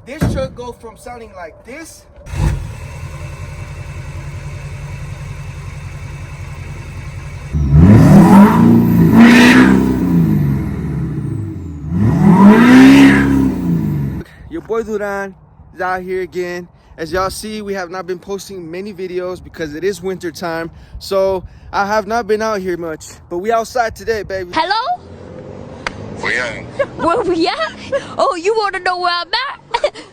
this truck go from sounding like this Your boy Duran is out here again. As y'all see, we have not been posting many videos because it is winter time. So I have not been out here much, but we outside today, baby. Hello? Where you at? Where we at? Oh, you want to know where I'm at?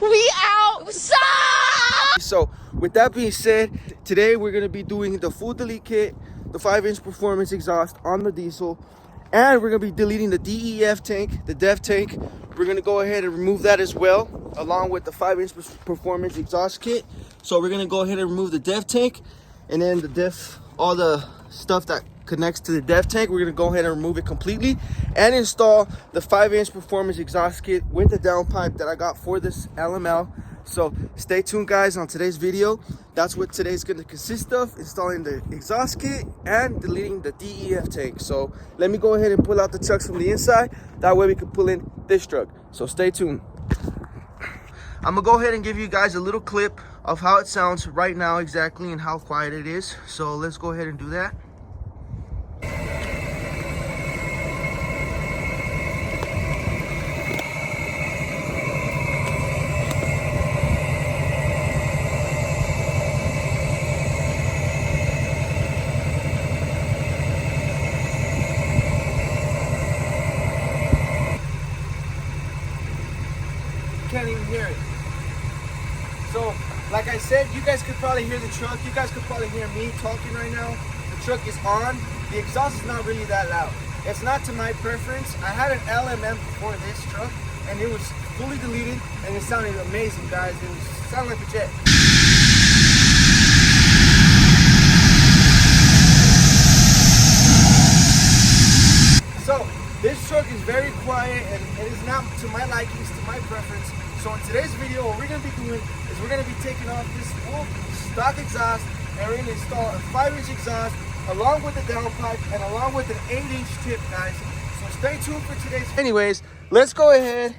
We outside! So with that being said, today we're going to be doing the full delete kit, the 5-inch performance exhaust on the diesel, and we're going to be deleting the DEF tank, the DEF tank. We're going to go ahead and remove that as well, along with the 5-inch performance exhaust kit. So we're going to go ahead and remove the DEF tank, and then the DEF, all the stuff that connects to the DEF tank, we're going to go ahead and remove it completely and install the 5-inch performance exhaust kit with the downpipe that I got for this LML. So stay tuned, guys, on today's video. That's what today's going to consist of: installing the exhaust kit and deleting the DEF tank. So let me go ahead and pull out the trucks from the inside. That way we can pull in this truck. So stay tuned. I'm gonna go ahead and give you guys a little clip of how it sounds right now exactly and how quiet it is. So let's go ahead and do that. Can't even hear it. So like I said, you guys could probably hear the truck. You guys could probably hear me talking right now. The truck is on. The exhaust is not really that loud. It's not to my preference. I had an LMM before this truck and it was fully deleted and it sounded amazing, guys. It sounded like a jet. So this truck is very quiet and it is not to my likings, to my preference. So in today's video, what we're going to be doing is we're going to be taking off this full stock exhaust and we're going to install a 5-inch exhaust along with the downpipe and along with an 8-inch tip, guys. So stay tuned for today's. Anyways, let's go ahead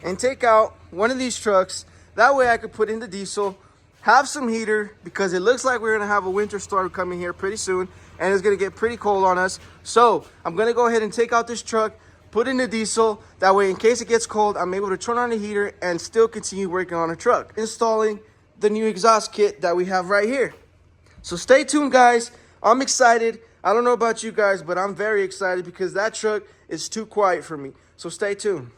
and take out one of these trucks. That way I could put in the diesel, have some heater, because it looks like we're going to have a winter storm coming here pretty soon and it's going to get pretty cold on us. So I'm going to go ahead and take out this truck, put in the diesel. That way, in case it gets cold, I'm able to turn on the heater and still continue working on the truck, installing the new exhaust kit that we have right here. So stay tuned, guys. I'm excited. I don't know about you guys, but I'm very excited because that truck is too quiet for me. So stay tuned.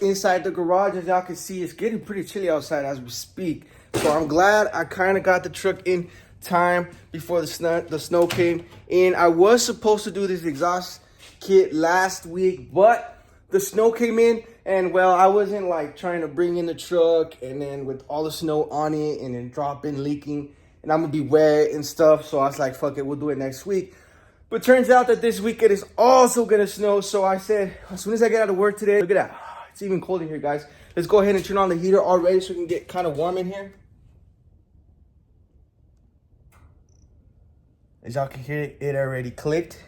Inside the garage, as y'all can see, it's getting pretty chilly outside as we speak. So I'm glad I kind of got the truck in time before the snow came in. I was supposed to do this exhaust kit last week, but the snow came in and, well, I wasn't like trying to bring in the truck and then with all the snow on it and then dropping, leaking, and I'm gonna be wet and stuff. So I was like, fuck it, we'll do it next week. But turns out that this weekend is also gonna snow. So I said, as soon as I get out of work today, look at that. It's even cold in here, guys. let's go ahead and turn on the heater already so we can get kind of warm in here. As y'all can hear, it already clicked.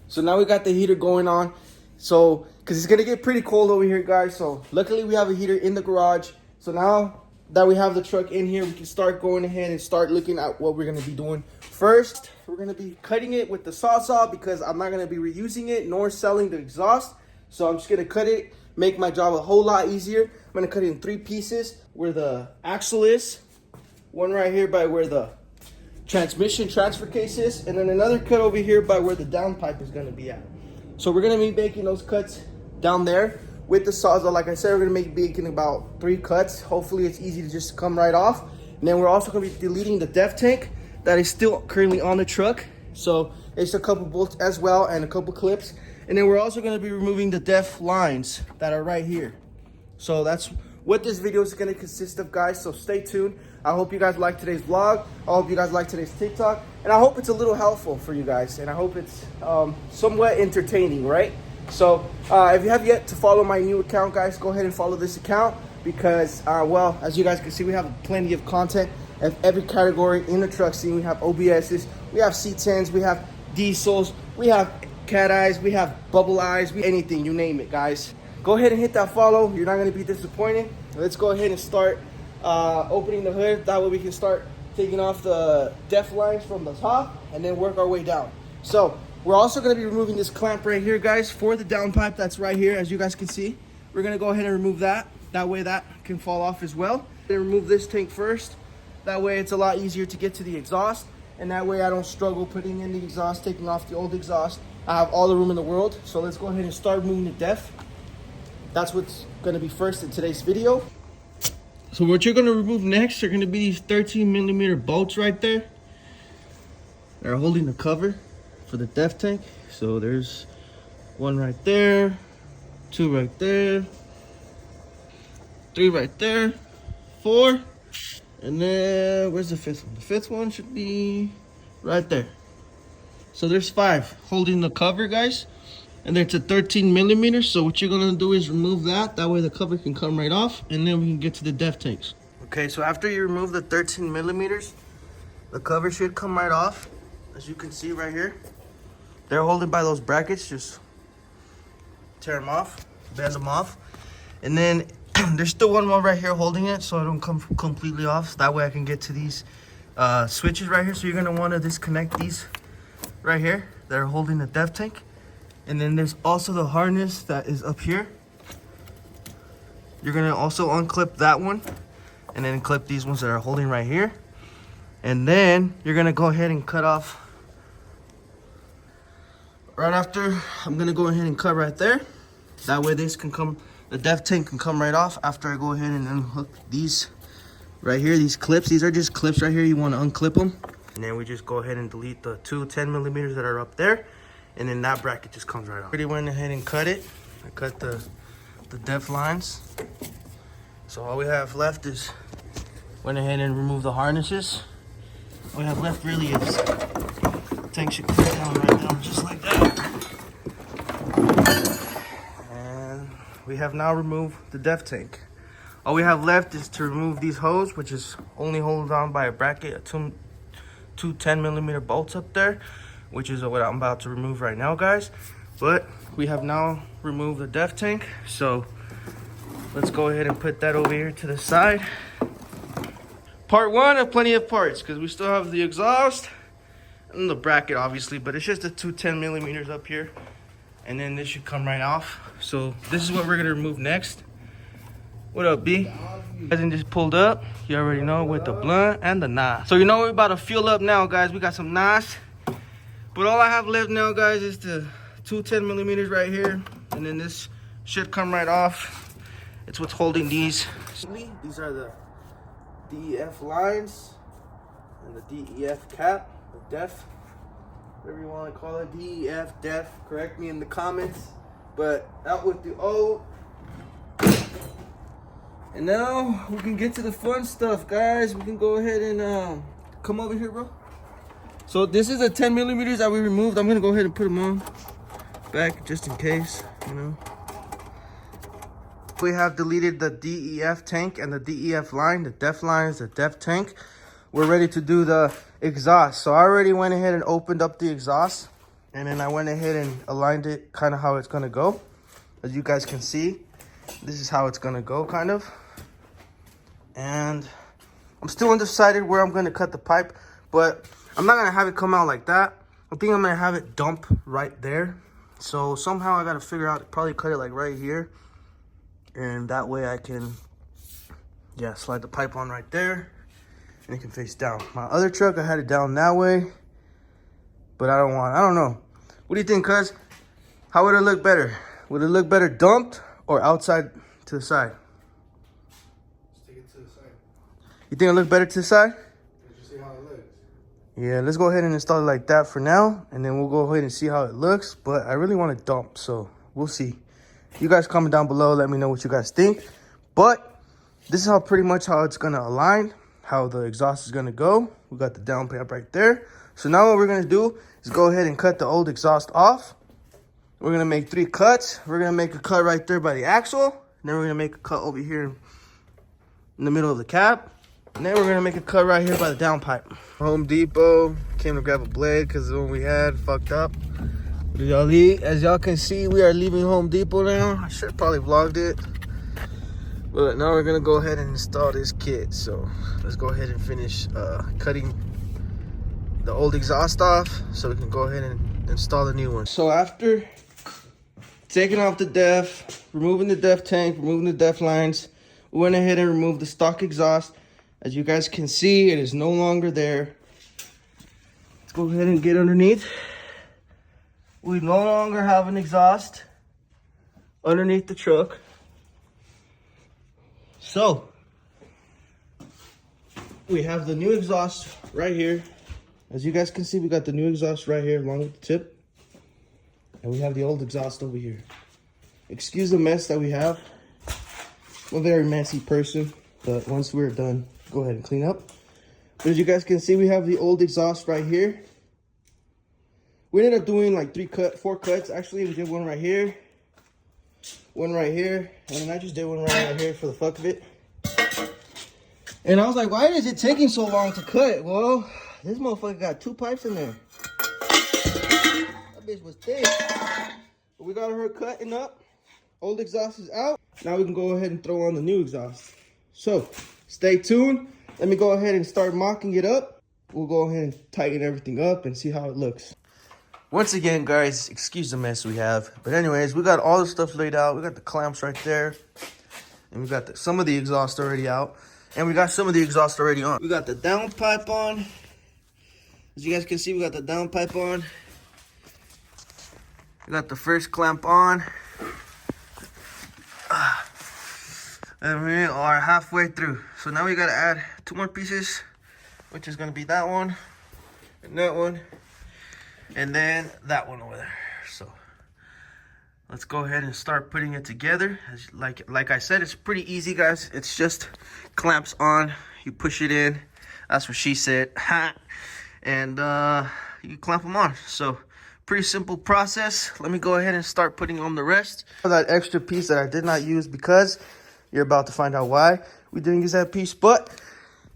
So now we got the heater going on. So, because it's going to get pretty cold over here, guys. So, luckily we have a heater in the garage. So now that we have the truck in here, we can start going ahead and start looking at what we're going to be doing. First, we're going to be cutting it with the saw because I'm not going to be reusing it nor selling the exhaust. So I'm just going to cut it, make my job a whole lot easier. I'm going to cut it in 3 pieces where the axle is. One right here by where the transmission transfer case is, and then another cut over here by where the downpipe is going to be at. So we're going to be making those cuts down there with the sawzall. Like I said, we're going to be making about 3 cuts. Hopefully it's easy to just come right off. And then we're also going to be deleting the def tank that is still currently on the truck. So it's a couple bolts as well and a couple clips. And then we're also going to be removing the def lines that are right here. So that's what this video is going to consist of, guys. So stay tuned. I hope you guys like today's vlog. I hope you guys like today's TikTok. And I hope it's a little helpful for you guys. And I hope it's somewhat entertaining, right? So if you have yet to follow my new account, guys, go ahead and follow this account. Because, well, as you guys can see, we have plenty of content of every category in the truck scene. We have OBSs, we have C10s, we have diesels, we have cat eyes, we have bubble eyes, anything, you name it, guys. Go ahead and hit that follow. You're not going to be disappointed. Let's go ahead and start opening the hood. That way we can start taking off the def lines from the top and then work our way down. So we're also going to be removing this clamp right here, guys, for the downpipe that's right here. As you guys can see, we're going to go ahead and remove that. That way that can fall off as well. Then remove this tank first. That way it's a lot easier to get to the exhaust. And that way I don't struggle putting in the exhaust, taking off the old exhaust. I have all the room in the world. So let's go ahead and start removing the def. That's what's going to be first in today's video. So what you're going to remove next are going to be these 13mm bolts right there. They're holding the cover for the def tank. So there's 1 right there, 2 right there, 3 right there, 4. And then where's the 5th one? The 5th one should be right there. So there's 5 holding the cover, guys. And it's a 13mm, so what you're gonna do is remove that. That way the cover can come right off, and then we can get to the def tanks. Okay, so after you remove the 13mm, the cover should come right off. As you can see right here. They're holding by those brackets. Just tear them off, bend them off. And then there's still one more right here holding it, so it don't come completely off. So that way I can get to these switches right here. So you're gonna wanna disconnect these right here that are holding the def tank. And then there's also the harness that is up here. You're gonna also unclip that one and then clip these ones that are holding right here. And then you're gonna go ahead and cut off right after. I'm gonna go ahead and cut right there. That way this can come, the def tank can come right off after I go ahead and unhook these right here, these clips. These are just clips right here. You wanna unclip them. And then we just go ahead and delete the 2 10mm that are up there. And then that bracket just comes right off. Already went ahead and cut it. I cut the def lines. So all we have left is went ahead and remove the harnesses. All we have left really is the tank should come down right now, just like that. And we have now removed the def tank. All we have left is to remove these hose, which is only held on by a bracket, two 10mm bolts up there, which is what I'm about to remove right now, guys. But we have now removed the def tank, so let's go ahead and put that over here to the side. Part 1 of plenty of parts, because we still have the exhaust and the bracket, obviously, but it's just the 2 10mm up here, and then this should come right off. So this is what we're gonna remove next. What up, B? Hasn't just pulled up. You already know, with the blunt and the knife. So you know we're about to fuel up now, guys. We got some knives. But all I have left now, guys, is the 2 10mm right here. And then this should come right off. It's what's holding these. These are the DEF lines and the DEF cap, the def, whatever you want to call it. DEF, def, correct me in the comments. But out with the O. And now we can get to the fun stuff, guys. We can go ahead and come over here, bro. So this is the 10mm that we removed. I'm gonna go ahead and put them on back just in case, you know. We have deleted the DEF tank and the DEF line, the DEF lines, the DEF tank. We're ready to do the exhaust. So I already went ahead and opened up the exhaust, and then I went ahead and aligned it kind of how it's gonna go. As you guys can see, this is how it's gonna go kind of. And I'm still undecided where I'm gonna cut the pipe, but I'm not gonna have it come out like that. I think I'm gonna have it dump right there. So somehow I gotta figure out, probably cut it like right here. And that way I can, yeah, slide the pipe on right there. And it can face down. My other truck, I had it down that way. But I don't know. What do you think, cuz? How would it look better? Would it look better dumped or outside to the side? Stick it to the side. You think it look better to the side? Let's see how it looks. Yeah, let's go ahead and install it like that for now. And then we'll go ahead and see how it looks. But I really want to dump, so we'll see. You guys comment down below. Let me know what you guys think. But this is how pretty much how it's going to align. How the exhaust is going to go. We got the down pipe right there. So now what we're going to do is go ahead and cut the old exhaust off. We're going to make 3 cuts. We're going to make a cut right there by the axle. And then we're going to make a cut over here in the middle of the cap. And then we're going to make a cut right here by the down pipe. Home Depot. Came to grab a blade because the one we had fucked up. As y'all can see, we are leaving Home Depot now. I should have probably vlogged it. But now we're going to go ahead and install this kit. So let's go ahead and finish cutting the old exhaust off so we can go ahead and install the new one. So after taking off the DEF, removing the DEF tank, removing the DEF lines, we went ahead and removed the stock exhaust. As you guys can see, it is no longer there. Let's go ahead and get underneath. We no longer have an exhaust underneath the truck. So we have the new exhaust right here. As you guys can see, we got the new exhaust right here along with the tip. And we have the old exhaust over here. Excuse the mess that we have. I'm a very messy person, but once we're done, go ahead and clean up. But as you guys can see, we have the old exhaust right here. We ended up doing like 4 cuts. Actually, we did one right here, one right here, and then I just did one right here for the fuck of it. And I was like, why is it taking so long to cut? Well, this motherfucker got 2 pipes in there. That bitch was thick. But we got her cutting up. Old exhaust is out. Now we can go ahead and throw on the new exhaust. So, stay tuned. Let me go ahead and start mocking it up. We'll go ahead and tighten everything up and see how it looks. Once again, guys, excuse the mess we have. But anyways, we got all the stuff laid out. We got the clamps right there. And we got some of the exhaust already out. And we got some of the exhaust already on. We got the down pipe on. As you guys can see, we got the down pipe on. We got the first clamp on. And we are halfway through. So now we got to add 2 more pieces, which is going to be that one and that one. And then that one over there. So let's go ahead and start putting it together. Like I said, it's pretty easy, guys. It's just clamps on. You push it in. That's what she said. And you clamp them on. So pretty simple process. Let me go ahead and start putting on the rest. That extra piece that I did not use, because you're about to find out why we didn't use that piece. But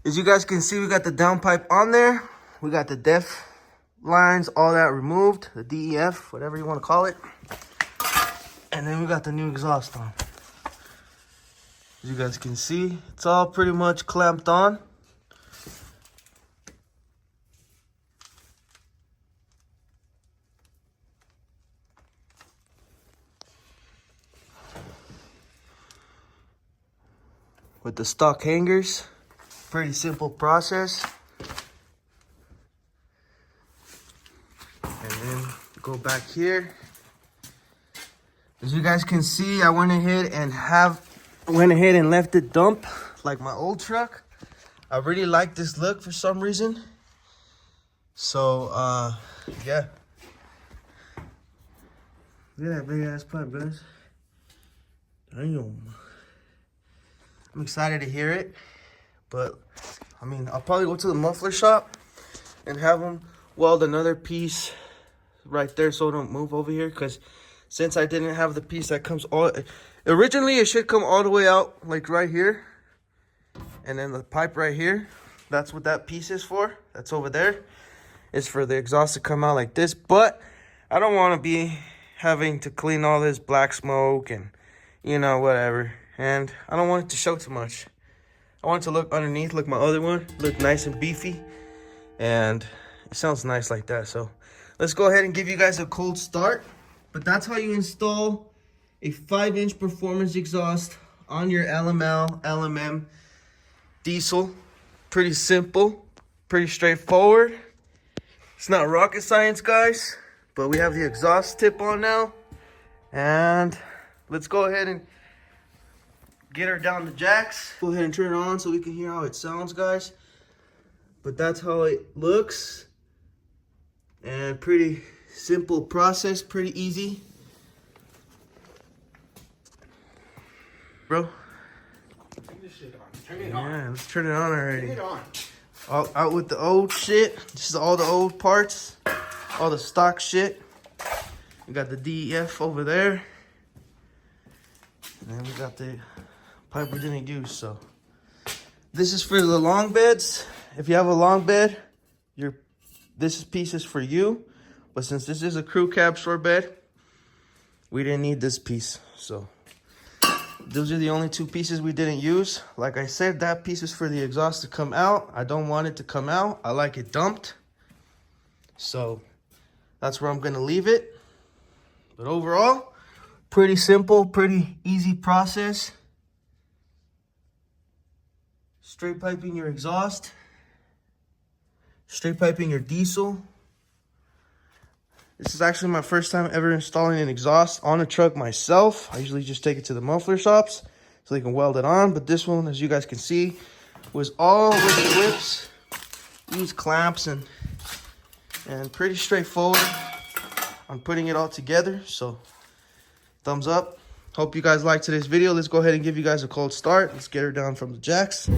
as you guys can see, we got the down pipe on there. We got the DEF lines, all that removed, the DEF, whatever you want to call it. And then we got the new exhaust on. As you guys can see, it's all pretty much clamped on. With the stock hangers, pretty simple process. And then go back here. As you guys can see, I went ahead and left it dump like my old truck. I really like this look for some reason. So yeah. Look at that big ass pipe, guys. Damn. I'm excited to hear it, but I mean, I'll probably go to the muffler shop and have them weld another piece right there so it don't move over here, because since I didn't have the piece that comes all, it Originally, it should come all the way out, like right here. And then the pipe right here, that's what that piece is for. That's over there. Is for the exhaust to come out like this. But I don't want to be having to clean all this black smoke and, you know, whatever. And I don't want it to show too much. I want it to look underneath, like my other one. Look nice and beefy. And it sounds nice like that. So let's go ahead and give you guys a cold start. But that's how you install a 5-inch performance exhaust on your LML, LMM diesel. Pretty simple, pretty straightforward. It's not rocket science, guys, but we have the exhaust tip on now. And let's go ahead and get her down the jacks. Go ahead and turn it on so we can hear how it sounds, guys. But that's how it looks. And pretty simple process, pretty easy. Bro. Turn this shit on. Turn it on. Yeah, let's turn it on already. Turn it on. All out with the old shit. This is all the old parts. All the stock shit. We got the DEF over there. And then we got the pipe we didn't use, so. This is for the long beds. If you have a long bed, this piece is for you. But since this is a crew cab short bed, we didn't need this piece, so. Those are the only two pieces we didn't use. Like I said, that piece is for the exhaust to come out. I don't want it to come out. I like it dumped. So that's where I'm going to leave it. But overall, pretty simple, pretty easy process. Straight piping your exhaust. Straight piping your diesel. This is actually my first time ever installing an exhaust on a truck myself. I usually just take it to the muffler shops so they can weld it on. But this one, as you guys can see, was all with the whips. Used clamps and pretty straightforward on putting it all together. So, thumbs up. Hope you guys liked today's video. Let's go ahead and give you guys a cold start. Let's get her down from the jacks.